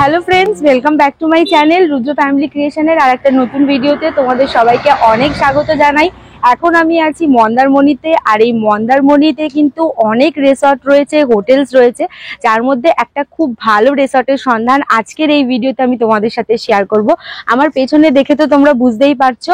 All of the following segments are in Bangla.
Hello friends, welcome back to my channel Rudra family क्रिएशনের আর একটা নতুন ভিডিওতে তোমাদের সবাইকে অনেক স্বাগত জানাই। এখন আমি আছি মন্দারমণিতে, আর এই মন্দারমণিতে কিন্তু অনেক রিসর্ট রয়েছে, হোটেলস রয়েছে, যার মধ্যে একটা খুব ভালো রিসর্টের সন্ধান আজকের এই ভিডিওতে আমি তোমাদের সাথে শেয়ার করব। আমার পেছনে দেখে তো তোমরা বুঝতেই পারছো,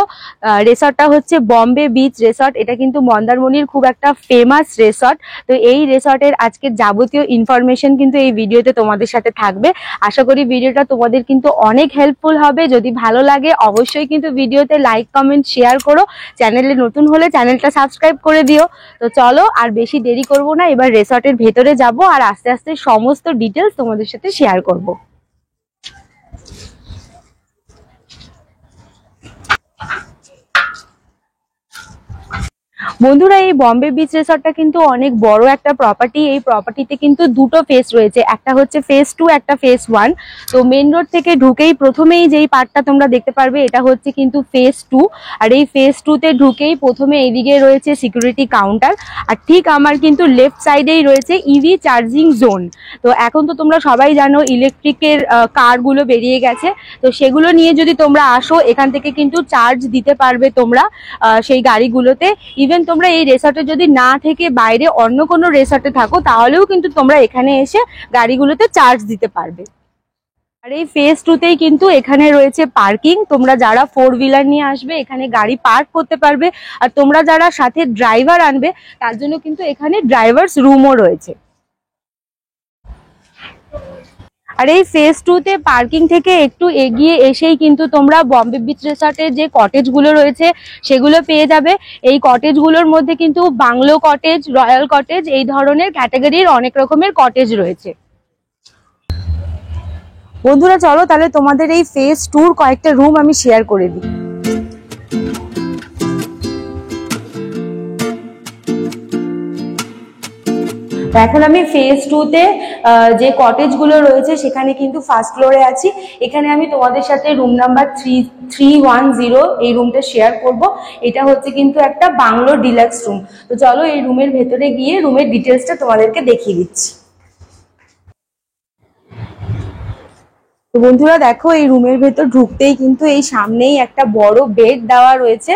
রিসর্টটা হচ্ছে বম্বে বিচ রিসর্ট। এটা কিন্তু মন্দারমণির খুব একটা ফেমাস রিসর্ট। তো এই রিসর্টের আজকের যাবতীয় ইনফরমেশন কিন্তু এই ভিডিওতে তোমাদের সাথে থাকবে। আশা করি ভিডিওটা তোমাদের কিন্তু অনেক হেল্পফুল হবে। যদি ভালো লাগে অবশ্যই কিন্তু ভিডিওতে লাইক, কমেন্ট, শেয়ার করো। চ্যানেলে নতুন হলে চ্যানেলটা সাবস্ক্রাইব করে দিও। তো চলো আর বেশি দেরি করব না, এবার রিসর্টের ভেতরে যাব আর আস্তে আস্তে সমস্ত ডিটেলস তোমাদের সাথে শেয়ার করব। বন্ধুরা, এই বম্বে বিচ রিসর্টটা কিন্তু অনেক বড় একটা প্রপার্টি। এই প্রপার্টিতে কিন্তু দুটো ফেজ রয়েছে, একটা হচ্ছে ফেজ 2, একটা ফেজ 1। তো মেন রোড থেকে ঢুকেই প্রথমেই যেই পার্টটা তোমরা দেখতে পারবে এটা হচ্ছে কিন্তু ফেজ 2। আর এই ফেজ 2তে ঢুকেই প্রথমে এইদিকে রয়েছে সিকিউরিটি কাউন্টার, আর ঠিক আমার কিন্তু লেফট সাইডেই রয়েছে ইভি চার্জিং জোন। তো এখন তো তোমরা সবাই জানো ইলেকট্রিকের কারগুলো বেরিয়ে গেছে, তো সেগুলো নিয়ে যদি তোমরা আসো এখান থেকে কিন্তু চার্জ দিতে পারবে তোমরা সেই গাড়িগুলোতে। ইভেন তোমরা এই রিসর্টে যদি না থেকে বাইরে অন্য কোনো রিসর্টে থাকো তাহলেও কিন্তু তোমরা এখানে এসে গাড়িগুলোতে চার্জ দিতে পারবে। আর এই ফেজ 2তেই কিন্তু এখানে রয়েছে পার্কিং। তোমরা যারা 4 হুইলার নিয়ে আসবে এখানে গাড়ি পার্ক করতে পারবে, আর তোমরা যারা সাথে ড্রাইভার আনবে তার জন্য কিন্তু এখানে ড্রাইভার্স রুমও রয়েছে। আর এই ফেজ 2তে পার্কিং থেকে একটু এগিয়ে এসেই কিন্তু তোমরা বম্বে বিচ রিসর্টের যে কটেজগুলো রয়েছে সেগুলো পেয়ে যাবে। এই কটেজগুলোর মধ্যে কিন্তু বাংলো কটেজ, রয়্যাল কটেজ, এই ধরনের ক্যাটাগরির অনেক রকমের কটেজ রয়েছে। বন্ধুরা চলো তাহলে তোমাদের এই ফেজ 2র কয়েকটা রুম আমি শেয়ার করে দিই। এখন আমি ফেজ 2তে যে কটেজ গুলো রয়েছে সেখানে কিন্তু ফার্স্ট ফ্লোরে আছি। এখানে আমি তোমাদের সাথে রুম নাম্বার 310 এই রুমটা শেয়ার করব। এটা হচ্ছে কিন্তু একটা বাংলো ডিলাক্স রুম। তো চলো এই রুমের ভেতরে গিয়ে রুমের ডিটেলসটা তোমাদেরকে দেখিয়ে দিচ্ছি। তো বন্ধুরা দেখো, এই রুমের ভেতর ঢুকতেই কিন্তু এই সামনেই একটা বড় বেড দেওয়া রয়েছে।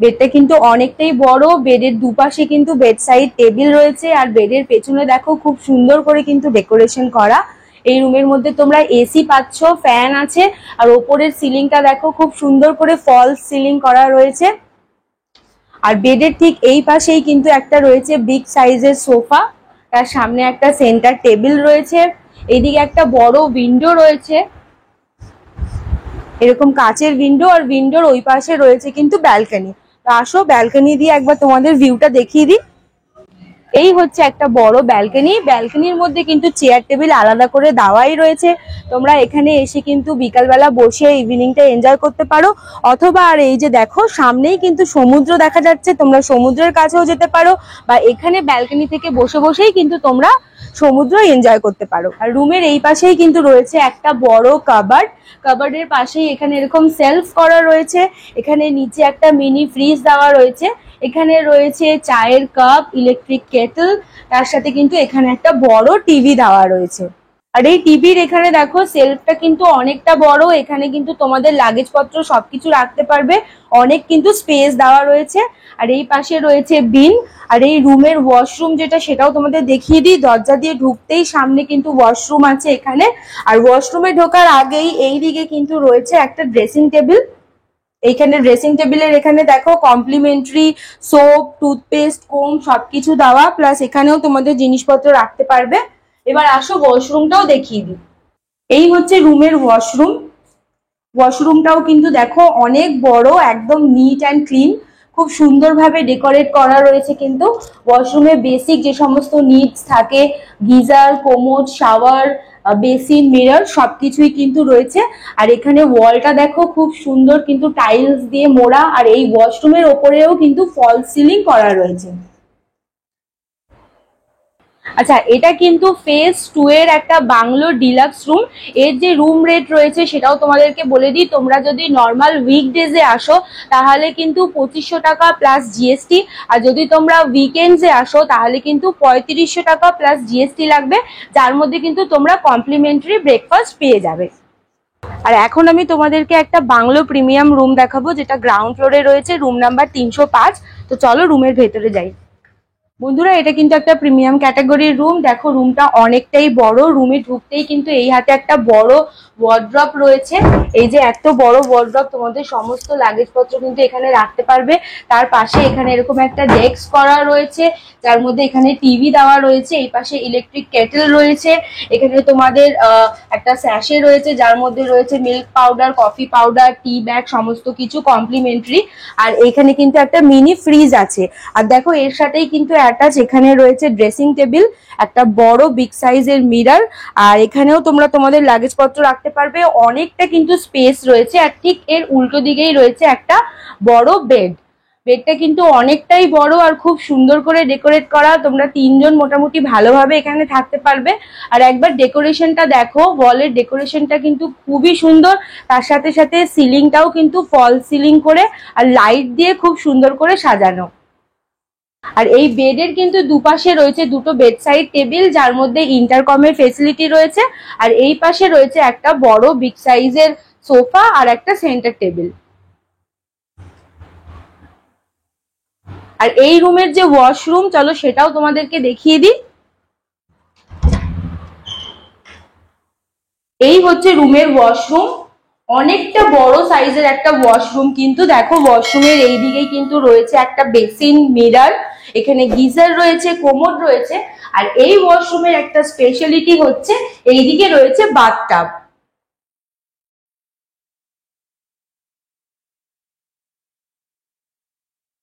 বেডটা কিন্তু অনেকটাই বড়। বেডের দুপাশে কিন্তু বেড সাইড টেবিল রয়েছে, আর বেডের পেছনে দেখো খুব সুন্দর করে কিন্তু ডেকোরেশন করা। এই রুমের মধ্যে তোমরা এসি পাচ্ছ, ফ্যান আছে, আর ওপরের সিলিংটা দেখো খুব সুন্দর করে ফলস সিলিং করা রয়েছে। আর বেডের ঠিক এই পাশেই কিন্তু একটা রয়েছে বিগ সাইজের সোফা, তার সামনে একটা সেন্টার টেবিল রয়েছে। এইদিকে একটা বড় উইন্ডো রয়েছে, এরকম কাচের উইন্ডো, আর উইন্ডোর ওই পাশে রয়েছে কিন্তু ব্যালকনি। তো আসো ব্যালকনি দিয়ে একবার তোমাদের ভিউটা দেখিয়ে দিই। এই হচ্ছে একটা বড় ব্যালকনি। ব্যালকনির মধ্যে কিন্তু চেয়ার টেবিল আলাদা করে দেওয়াই রয়েছে। তোমরা এখানে এসে কিন্তু বিকালবেলা বসে ইভিনিংটা এনজয় করতে পারো, অথবা আর এই যে দেখো সামনেই কিন্তু সমুদ্র দেখা যাচ্ছে, তোমরা সমুদ্রের কাছেও যেতে পারো, বা এখানে ব্যালকনি থেকে বসে বসেই কিন্তু তোমরা সমুদ্র এনজয় করতে পারো। আর রুমের এই পাশেই কিন্তু রয়েছে একটা বড় কাবার্ড। কাবার্ডের পাশেই এখানে এরকম সেলফ করা রয়েছে। এখানে নিচে একটা মিনি ফ্রিজ দেওয়া রয়েছে। এখানে রয়েছে চায়ের কাপ, ইলেকট্রিক কেটল, তার সাথে কিন্তু এখানে একটা বড় টিভি দেওয়া রয়েছে। আর এই টিভির এখানে দেখো সেলফটা কিন্তু অনেকটা বড়। এখানে কিন্তু তোমাদের লাগেজ পত্র সবকিছু রাখতে পারবে, অনেক কিন্তু স্পেস দেওয়া রয়েছে। আর এই পাশে রয়েছে বিন। আর এই রুমের ওয়াশরুম যেটা সেটাও তোমাদের দেখিয়ে দিই। দরজা দিয়ে ঢুকতেই সামনে কিন্তু ওয়াশরুম আছে এখানে। আর ওয়াশরুমে ঢোকার আগেই এই দিকে কিন্তু রয়েছে একটা ড্রেসিং টেবিল। এইখানে ড্রেসিং টেবিলের এখানে দেখো কমপ্লিমেন্টারি সোপ, টুথপেস্ট, কোম সবকিছু দেওয়া, প্লাস এখানেও তোমাদের জিনিসপত্র রাখতে পারবে। এবার আসো ওয়াশরুমটাও দেখিয়ে দিই। এই হচ্ছে রুমের ওয়াশরুম। ওয়াশরুমটাও কিন্তু দেখো অনেক বড়, একদম নিট অ্যান্ড ক্লিন, খুব সুন্দরভাবে ডেকোরেট করা রয়েছে। কিন্তু ওয়াশরুমে বেসিক যে সমস্ত নিডস থাকে, geyser, commode, shower, basin, mirror সবকিছুই কিন্তু রয়েছে। আর এখানে ওয়ালটা দেখো খুব সুন্দর কিন্তু টাইলস দিয়ে মোড়া, আর এই ওয়াশরুমের ওপরেও কিন্তু ফলস সিলিং করা রয়েছে। আচ্ছা, এটা কিন্তু ফেজ 2 এর একটা বাংলো ডিলাক্স রুম। এর যে রুম রেট রয়েছে সেটাও তোমাদেরকে বলে দিই। তোমরা যদি নর্মাল উইকডেজে আসো তাহলে কিন্তু 2500 টাকা প্লাস জিএসটি, আর যদি তোমরা উইকেন্ডসে আসো তাহলে কিন্তু 3500 টাকা প্লাস জিএসটি লাগবে, যার মধ্যে কিন্তু তোমরা কমপ্লিমেন্টারি ব্রেকফাস্ট পেয়ে যাবে। আর এখন আমি তোমাদেরকে একটা বাংলো প্রিমিয়াম রুম দেখাবো, যেটা গ্রাউন্ড ফ্লোরে রয়েছে, রুম নাম্বার 305। তো চলো রুমের ভেতরে যাই। বন্ধুরা, এটা কিন্তু একটা প্রিমিয়াম ক্যাটাগরির রুম। দেখো রুমটা অনেকটাই বড়। রুমে ঢুকতেই কিন্তু এই হাতে একটা বড় ওয়ার্ড্রপ রয়েছে। এই যে এত বড় ওয়ার্ড্রপ, তোমাদের সমস্ত লাগেজপত্র কিন্তু এখানে রাখতে পারবে। তার পাশে এখানে এরকম একটা ডেস্ক করা রয়েছে, যার মধ্যে এখানে টিভি দেওয়া রয়েছে। এই পাশে ইলেকট্রিক কেটেল রয়েছে। এখানে তোমাদের একটা স্যাশে রয়েছে, যার মধ্যে রয়েছে মিল্ক পাউডার, কফি পাউডার, টি ব্যাগ, সমস্ত কিছু কমপ্লিমেন্টারি। আর এখানে কিন্তু একটা মিনি ফ্রিজ আছে। আর দেখো এর সাথেই কিন্তু অ্যাটাচ এখানে রয়েছে ড্রেসিং টেবিল, একটা বড় বিগ সাইজের মিরর। আর এখানেও তোমরা তোমাদের লাগেজপত্র রাখতে পারবে। অনেকটা কিন্তু স্পেস রয়েছে। আর ঠিক এর উল্টো দিকেই রয়েছে একটা বড় বেড। বেডটা কিন্তু অনেকটাই বড় আর খুব সুন্দর করে ডেকোরেট করা। তোমরা 3 জন মোটামুটি ভালোভাবে এখানে থাকতে পারবে। আর একবার ডেকোরেশনটা দেখো, ওয়ালের ডেকোরেশনটা কিন্তু খুবই সুন্দর। তার সাথে সাথে সিলিংটাও কিন্তু ফল সিলিং করে আর লাইট দিয়ে খুব সুন্দর করে সাজানো। আর এই বেডের কিন্তু দুপাশে রয়েছে দুটো বেড সাইড টেবিল, যার মধ্যে ইন্টারকমের ফেসিলিটি রয়েছে। আর এই পাশে রয়েছে একটা বড় বিগ সাইজের সোফা আর একটা সেন্টার টেবিল। আর এই রুমের যে ওয়াশরুম, চলো সেটাও তোমাদেরকে দেখিয়ে দিই। এই হচ্ছে রুমের ওয়াশরুম। অনেকটা বড় সাইজের একটা ওয়াশরুম। কিন্তু দেখো ওয়াশরুমের এই দিকেই কিন্তু রয়েছে একটা বেসিন, মিরর, এখানে গিজার রয়েছে, কোমোড রয়েছে। আর এই ওয়াশরুমের একটা স্পেশালিটি হচ্ছে এইদিকে রয়েছে বাথটাব।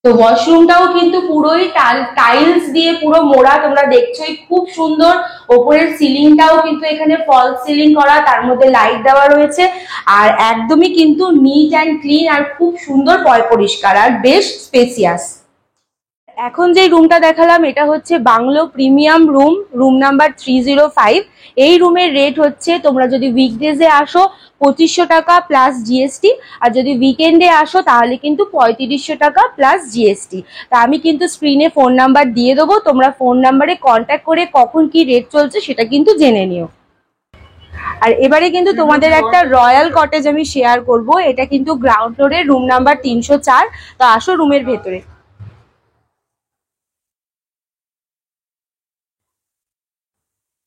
তো ওয়াশরুমটাও কিন্তু পুরোই টাইলস দিয়ে পুরো মোড়া, তোমরা দেখছোই, খুব সুন্দর। ওপরের সিলিংটাও কিন্তু এখানে ফল সিলিং করা, তার মধ্যে লাইট দেওয়া রয়েছে। আর একদমই কিন্তু নিট অ্যান্ড ক্লিন আর খুব সুন্দর, পরিষ্কার আর বেশ স্পেসিয়াস। এখন যে রুমটা দেখালাম এটা হচ্ছে bungalow premium room, room number 305। এই রুমের রেট হচ্ছে, তোমরা যদি উইকডেজে আসো 2500 টাকা প্লাস জিএসটি, আর যদি উইকেন্ডে আসো তাহলে কিন্তু 3500 টাকা প্লাস জিএসটি। তা আমি কিন্তু স্ক্রিনে ফোন নাম্বার দিয়ে দেবো, তোমরা ফোন নাম্বারে কন্ট্যাক্ট করে কখন কি রেট চলছে সেটা কিন্তু জেনে নিও। আর এবারে কিন্তু তোমাদের একটা রয়্যাল কটেজ আমি শেয়ার করব। এটা কিন্তু গ্রাউন্ড ফ্লোরে, রুম নাম্বার 304। তো আসো রুমের ভেতরে।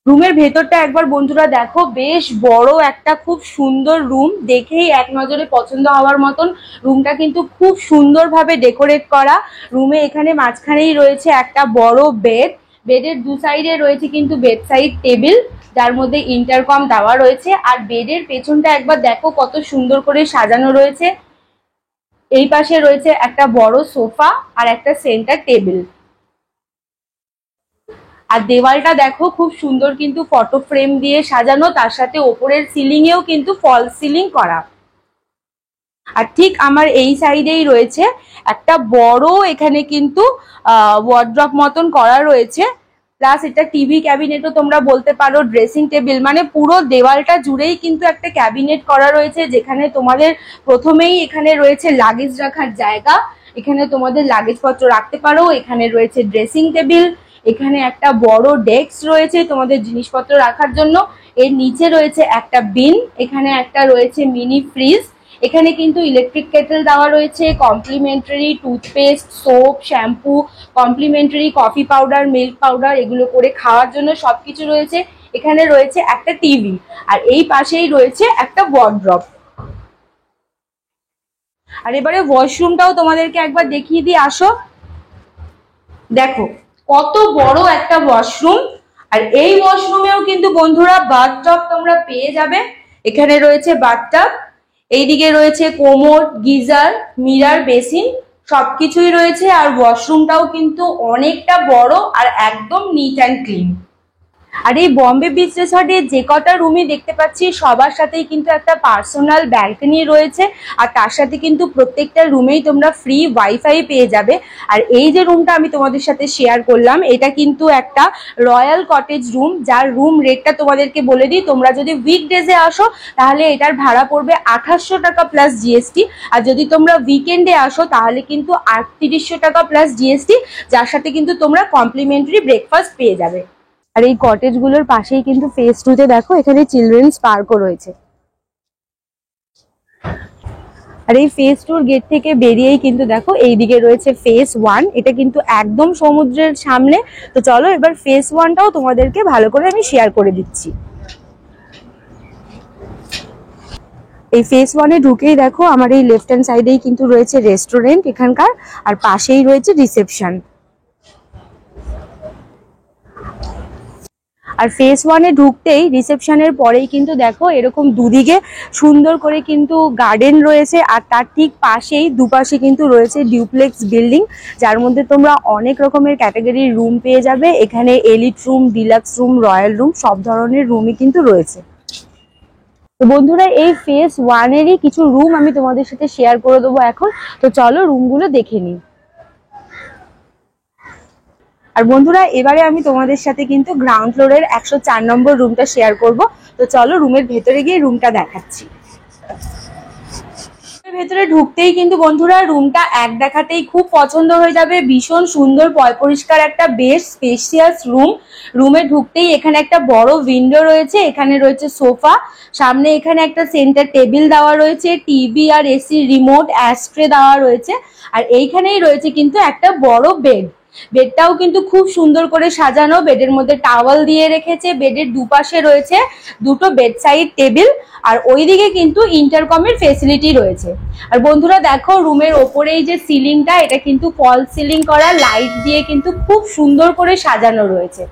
রুমের ভেতরটা একবার বন্ধুরা দেখো, বেশ বড় একটা খুব সুন্দর রুম। দেখেই এক নজরে পছন্দ হওয়ার মতন। রুমটা কিন্তু খুব সুন্দরভাবে ডেকোরেট করা। রুমে এখানে মাঝখানেই রয়েছে একটা বড় বেড। বেডের দু সাইডে রয়েছে কিন্তু বেড সাইড টেবিল, যার মধ্যে ইন্টারকম দেওয়া রয়েছে। আর বেডের পেছনটা একবার দেখো কত সুন্দর করে সাজানো রয়েছে। এই পাশে রয়েছে একটা বড় সোফা আর একটা সেন্টার টেবিল। আর দেওয়ালটা দেখো খুব সুন্দর কিন্তু ফটো ফ্রেম দিয়ে সাজানো, তার সাথে ওপরের সিলিং এও কিন্তু ফল সিলিং করা। আর ঠিক আমার এই সাইডেই রয়েছে একটা বড়, এখানে কিন্তু ওয়ার্ড্রপ মতন করা রয়েছে। প্লাস এটা টিভি ক্যাবিনেটও তোমরা বলতে পারো, ড্রেসিং টেবিল, মানে পুরো দেওয়ালটা জুড়েই কিন্তু একটা ক্যাবিনেট করা রয়েছে, যেখানে তোমাদের প্রথমেই এখানে রয়েছে লাগেজ রাখার জায়গা। এখানে তোমাদের লাগেজপত্র রাখতে পারো। এখানে রয়েছে ড্রেসিং টেবিল, এখানে একটা বড় ডেস্ক রয়েছে তোমাদের জিনিসপত্র রাখার জন্য। এর নিচে রয়েছে একটা বিন, এখানে একটা রয়েছে মিনি ফ্রিজ। এখানে কিন্তু ইলেকট্রিক কেটেল দেওয়া রয়েছে, complimentary toothpaste, soap, shampoo, complimentary coffee powder, milk powder, এগুলো করে খাওয়ার জন্য সবকিছু রয়েছে। এখানে রয়েছে একটা টিভি, আর এই পাশেই রয়েছে একটা ওয়ার্ড্রপ। আর এবারে ওয়াশরুমটাও তোমাদেরকে একবার দেখিয়ে দিয়ে আসো। দেখো কত বড় একটা ওয়াশরুম। আর এই ওয়াশরুমেও কিন্তু বন্ধুরা বাথটব তোমরা পেয়ে যাবে। এখানে রয়েছে বাথটব, এইদিকে রয়েছে কোমোড, গিজার, মিরর, বেসিন, সবকিছুই রয়েছে। আর ওয়াশরুমটাও কিন্তু অনেকটা বড় আর একদম নিট অ্যান্ড ক্লিন। আর এই বম্বে বিচ রিসর্টে যে কটা রুমই দেখতে পাচ্ছি সবার সাথেই কিন্তু একটা পার্সোনাল ব্যালকনি রয়েছে, আর তার সাথে কিন্তু প্রত্যেকটা রুমেই তোমরা ফ্রি ওয়াইফাই পেয়ে যাবে। আর এই যে রুমটা আমি তোমাদের সাথে শেয়ার করলাম এটা কিন্তু একটা রয়্যাল কটেজ রুম, যার রুম রেটটা তোমাদেরকে বলে দিই। তোমরা যদি উইকডেজে আসো তাহলে এটার ভাড়া পড়বে 2800 টাকা প্লাস জিএসটি, আর যদি তোমরা উইকেন্ডে আসো তাহলে কিন্তু 3800 টাকা প্লাস জিএসটি, যার সাথে কিন্তু তোমরা কমপ্লিমেন্টারি ব্রেকফাস্ট পেয়ে যাবে। আর এই কটেজ গুলোর পাশেই কিন্তু ফেজ 2 তে দেখো এখানে চিলড্রেন্স পার্কও রয়েছে। আর এই ফেজ 2 গেট থেকে বেরিয়েই কিন্তু দেখো এইদিকে রয়েছে ফেজ 1, এটা কিন্তু একদম সমুদ্রের সামনে। তো চলো এবার ফেজ 1টাও তোমাদেরকে ভালো করে আমি শেয়ার করে দিচ্ছি। এই ফেজ 1-এ ঢুকেই দেখো আমার এই লেফট হ্যান্ড সাইডেই কিন্তু রয়েছে রেস্টুরেন্ট এখানকার, আর পাশেই রয়েছে রিসেপশন। আর ফেজ 1-এ ঢুকতেই রিসেপশনের পরেই কিন্তু দেখো এরকম দুদিকে সুন্দর করে কিন্তু গার্ডেন রয়েছে, আর তার ঠিক পাশেই দুপাশে কিন্তু রয়েছে ডিউপ্লেক্স বিল্ডিং, যার মধ্যে তোমরা অনেক রকমের ক্যাটাগরির রুম পেয়ে যাবে। এখানে elite room, deluxe room, royal room সব ধরনের রুমই কিন্তু রয়েছে। তো বন্ধুরা এই ফেজ 1-এরই কিছু রুম আমি তোমাদের সাথে শেয়ার করে দেবো এখন। তো চলো রুমগুলো দেখে নিই। আর বন্ধুরা এবারে আমি তোমাদের সাথে কিন্তু গ্রাউন্ড ফ্লোরের 104 নম্বর রুমটা শেয়ার করব। তো চলো রুমের ভেতরে গিয়ে রুমটা দেখাচ্ছি। ভেতরে ঢুকতেই কিন্তু বন্ধুরা রুমটা এক দেখাতেই খুব পছন্দ হয়ে যাবে। ভীষণ সুন্দর পরিষ্কার একটা বেশ স্পেশিয়াস রুম। রুমে ঢুকতেই এখানে একটা বড় উইন্ডো রয়েছে, এখানে রয়েছে সোফা, সামনে এখানে একটা সেন্টার টেবিল দেওয়া রয়েছে, টিভি আর এসি রিমোট, অ্যাস্ট্রে দেওয়া রয়েছে, আর এইখানেই রয়েছে কিন্তু একটা বড় বেড। বেডটাও কিন্তু খুব সুন্দর করে সাজানো, বেডের মধ্যে টাওয়াল দিয়ে রেখেছে। বেডের দুপাশে রয়েছে দুটো বেড সাইড টেবিল, আর ওইদিকে কিন্তু ইন্টারকমের ফেসিলিটি রয়েছে। আর বন্ধুরা দেখো রুমের ওপরেই যে সিলিংটা এটা কিন্তু ফল সিলিং করা, লাইট দিয়ে কিন্তু খুব সুন্দর করে সাজানো রয়েছে।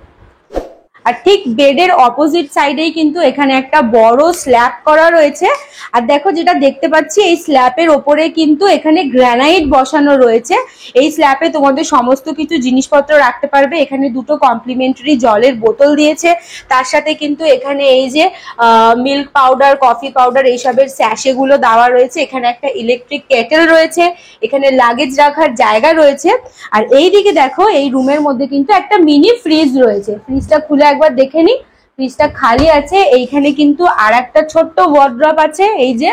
আর ঠিক বেডের অপোজিট সাইডেই কিন্তু এখানে একটা বড় স্ল্যাব করা রয়েছে। আর দেখো যেটা দেখতে পাচ্ছি এই স্ল্যাবের ওপরে কিন্তু এখানে গ্রানাইট বসানো রয়েছে। এই স্ল্যাবে তোমাদের সমস্ত কিছু জিনিসপত্র রাখতে পারবে। এখানে দুটো কমপ্লিমেন্টারি জলের বোতল দিয়েছে, তার সাথে কিন্তু এখানে এই যে মিল্ক পাউডার, কফি পাউডার এইসবের স্যাশে গুলো দেওয়া রয়েছে। এখানে একটা ইলেকট্রিক কেটেল রয়েছে, এখানে লাগেজ রাখার জায়গা রয়েছে। আর এইদিকে দেখো এই রুমের মধ্যে কিন্তু একটা মিনি ফ্রিজ রয়েছে। ফ্রিজটা খুলে একবার দেখে নি, ফ্রিজটা খালি আছে। এইখানে কিন্তু আর একটা ছোট্ট ওয়ার্ড্রপ আছে এই যে,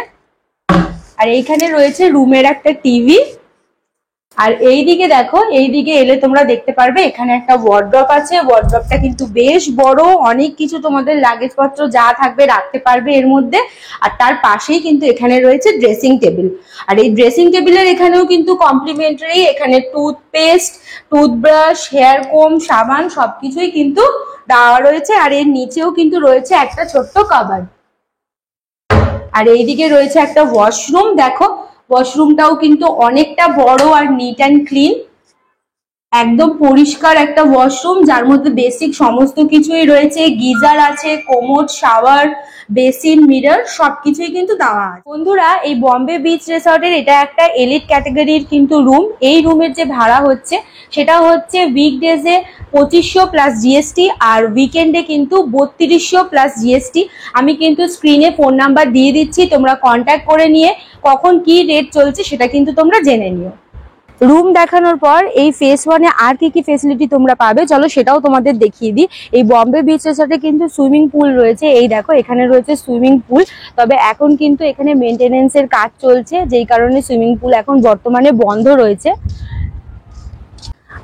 আর এইখানে রয়েছে রুমের একটা টিভি। আর এইদিকে দেখো, এইদিকে এলে তোমরা দেখতে পারবে এখানে একটা ওয়ার্ড্রপ আছে। ওয়ার্ড্রপটা কিন্তু বেশ বড়, অনেক কিছু তোমাদের লাগেজ পত্র যা থাকবে রাখতে পারবে এর মধ্যে। আর তার পাশেই কিন্তু এখানে রয়েছে ড্রেসিং টেবিল। আর এই ড্রেসিং টেবিলের এখানেও কিন্তু কমপ্লিমেন্টারি এখানে টুথপেস্ট, টুথব্রাশ, হেয়ার কোম, সাবান সবকিছুই কিন্তু দেওয়া রয়েছে। আর এর নিচেও কিন্তু রয়েছে একটা ছোট্ট কাবার্ড। আর এইদিকে রয়েছে একটা ওয়াশরুম। দেখো ওয়াশরুমটাও কিন্তু অনেকটা বড় আর নিট অ্যান্ড ক্লিন, একদম পরিষ্কার একটা ওয়াশরুম, যার মধ্যে বেসিক সমস্ত কিছুই রয়েছে। গিজার আছে, কোমোড, শাওয়ার, বেসিন, মিরর সবকিছুই কিন্তু দেওয়া আছে। বন্ধুরা এই বম্বে বিচ রিসর্টের এটা একটা এলিট ক্যাটাগরির কিন্তু রুম। এই রুমের যে ভাড়া হচ্ছে সেটা হচ্ছে উইকডেজে 2500 প্লাস জিএসটি, আর উইকেন্ডে কিন্তু 3200 প্লাস জিএসটি। আমি কিন্তু স্ক্রিনে ফোন নাম্বার দিয়ে দিচ্ছি, তোমরা কন্ট্যাক্ট করে নিয়ে কখন কি রেট চলছে সেটা কিন্তু তোমরা জেনে নিও। রুম দেখানোর পর এই ফেজ 1-এ আর কি কি ফেসিলিটি তোমরা পাবে চলো সেটাও তোমাদের দেখিয়ে দিই। এই বম্বে বিচ রিসর্টে কিন্তু সুইমিং পুল রয়েছে। এই দেখো এখানে রয়েছে সুইমিং পুল, তবে এখন কিন্তু এখানে মেনটেনেন্সের কাজ চলছে, যেই কারণে সুইমিং পুল এখন বর্তমানে বন্ধ রয়েছে।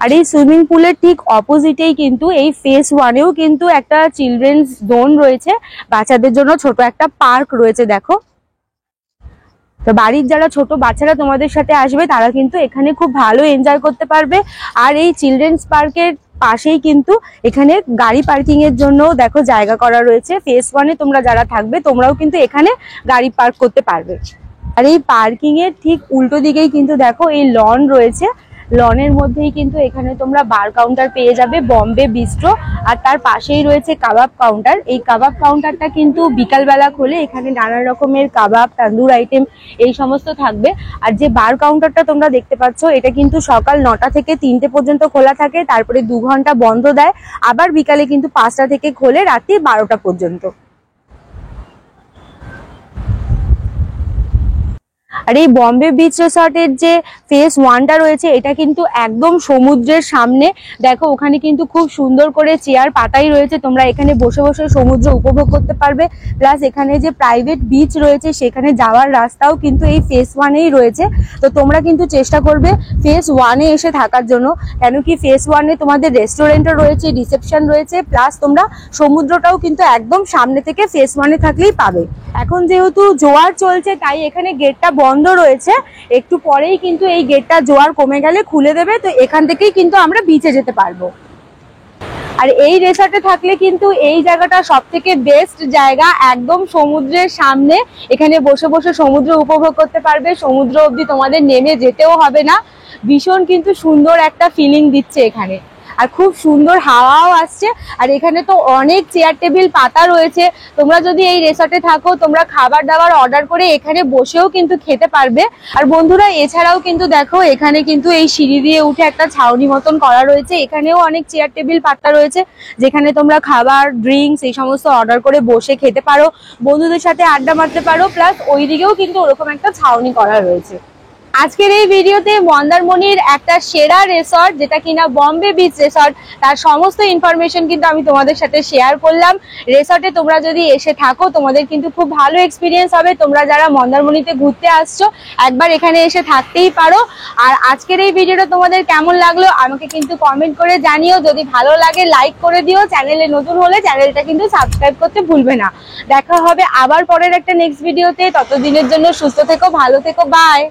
আর এই সুইমিং পুলের ঠিক অপোজিটেই কিন্তু এই ফেজ 1-এও কিন্তু একটা চিলড্রেন্স জোন রয়েছে, বাচ্চাদের জন্য ছোট একটা পার্ক রয়েছে। দেখো তো বাড়ির যারা ছোট বাচ্চারা তোমাদের সাথে আসবে তারা কিন্তু এখানে খুব ভালো এনজয় করতে পারবে। আর এই চিলড্রেন্স পার্কের পাশেই কিন্তু এখানে গাড়ি পার্কিং এর জন্য দেখো জায়গা করা রয়েছে। ফেজ 1-এ তোমরা যারা থাকবে তোমরাও কিন্তু এখানে গাড়ি পার্ক করতে পারবে। আর এই পার্কিং এর ঠিক উল্টো দিকেই কিন্তু দেখো এই লন রয়েছে, লনের মধ্যেই কিন্তু এখানে তোমরা বার কাউন্টার পেয়ে যাবে, বম্বে বিস্ট্রো। আর তার পাশেই রয়েছে কাবাব কাউন্টার। এই কাবাব কাউন্টারটা কিন্তু বিকালবেলা খোলে, এখানে নানা রকমের কাবাব, তান্দুর আইটেম এই সমস্ত থাকবে। আর যে বার কাউন্টারটা তোমরা দেখতে পাচ্ছ, এটা কিন্তু সকাল 9টা থেকে 3টে পর্যন্ত খোলা থাকে, তারপরে 2 ঘন্টা বন্ধ দেয়। আবার বিকালে কিন্তু 5টা থেকে খোলে রাত্রি 12টা পর্যন্ত। আর এই বম্বে বিচ রিসর্টের যে ফেজ 1টা রয়েছে, এটা কিন্তু একদম সমুদ্রের সামনে। দেখো ওখানে কিন্তু খুব সুন্দর করে চেয়ার পাতাই রয়েছে, তোমরা এখানে বসে বসে সমুদ্র উপভোগ করতে পারবে। প্লাস এখানে যে প্রাইভেট বিচ রয়েছে সেখানে যাওয়ার রাস্তাও কিন্তু এই ফেজ 1এই রয়েছে। তো তোমরা কিন্তু চেষ্টা করবে ফেজ 1-এ এসে থাকার জন্য, কেন কি ফেজ 1-এ তোমাদের রেস্টুরেন্টও রয়েছে, রিসেপশন রয়েছে, প্লাস তোমরা সমুদ্রটাও কিন্তু একদম সামনে থেকে ফেজ 1-এ থাকলেই পাবে। এখন যেহেতু জোয়ার চলছে তাই এখানে গেটটা বন্ধ রয়েছে, একটু পরেই কিন্তু এই গেটটা জোয়ার কমে গেলে খুলে দেবে। তো এখান থেকেই কিন্তু আমরা বিচে যেতে পারবো। আর এই রিসর্টে থাকলে কিন্তু এই জায়গাটা সব থেকে বেস্ট জায়গা, একদম সমুদ্রের সামনে। এখানে বসে বসে সমুদ্র উপভোগ করতে পারবে, সমুদ্র অবধি তোমাদের নেমে যেতেও হবে না। ভীষণ কিন্তু সুন্দর একটা ফিলিং দিচ্ছে এখানে, আর খুব সুন্দর হাওয়াও আসছে। আর এখানে তো অনেক চেয়ার টেবিল পাতা রয়েছে, তোমরা যদি এই রিসর্টে থাকো তোমরা খাবার দাবার অর্ডার করে এখানে বসেও কিন্তু খেতে পারবে। আর বন্ধুরা এছাড়াও কিন্তু দেখো এখানে কিন্তু এই সিঁড়ি দিয়ে উঠে একটা ছাউনি মতন করা রয়েছে, এখানেও অনেক চেয়ার টেবিল পাতা রয়েছে, যেখানে তোমরা খাবার, ড্রিঙ্কস এই সমস্ত অর্ডার করে বসে খেতে পারো, বন্ধুদের সাথে আড্ডা মারতে পারো। প্লাস ওইদিকেও কিন্তু ওরকম একটা ছাউনি করা রয়েছে। আজকের এই ভিডিওতে মন্দারমণির একটা সেরা রিসর্ট, যেটা কিনা বম্বে বিচ রিসর্ট, তার সমস্ত ইনফরমেশন কিন্তু আমি তোমাদের সাথে শেয়ার করলাম। রিসর্টে তোমরা যদি এসে থাকো তোমাদের কিন্তু খুব ভালো এক্সপিরিয়েন্স হবে। তোমরা যারা মন্দারমণিতে ঘুরতে আসছো একবার এখানে এসে থাকতেই পারো। আর আজকের এই ভিডিওটা তোমাদের কেমন লাগলো আমাকে কিন্তু কমেন্ট করে জানিও। যদি ভালো লাগে লাইক করে দিও, চ্যানেলে নতুন হলে চ্যানেলটা কিন্তু সাবস্ক্রাইব করতে ভুলবে না। দেখা হবে আবার পরের একটা নেক্সট ভিডিওতে, ততদিনের জন্য সুস্থ থেকো, ভালো থেকো, বাই।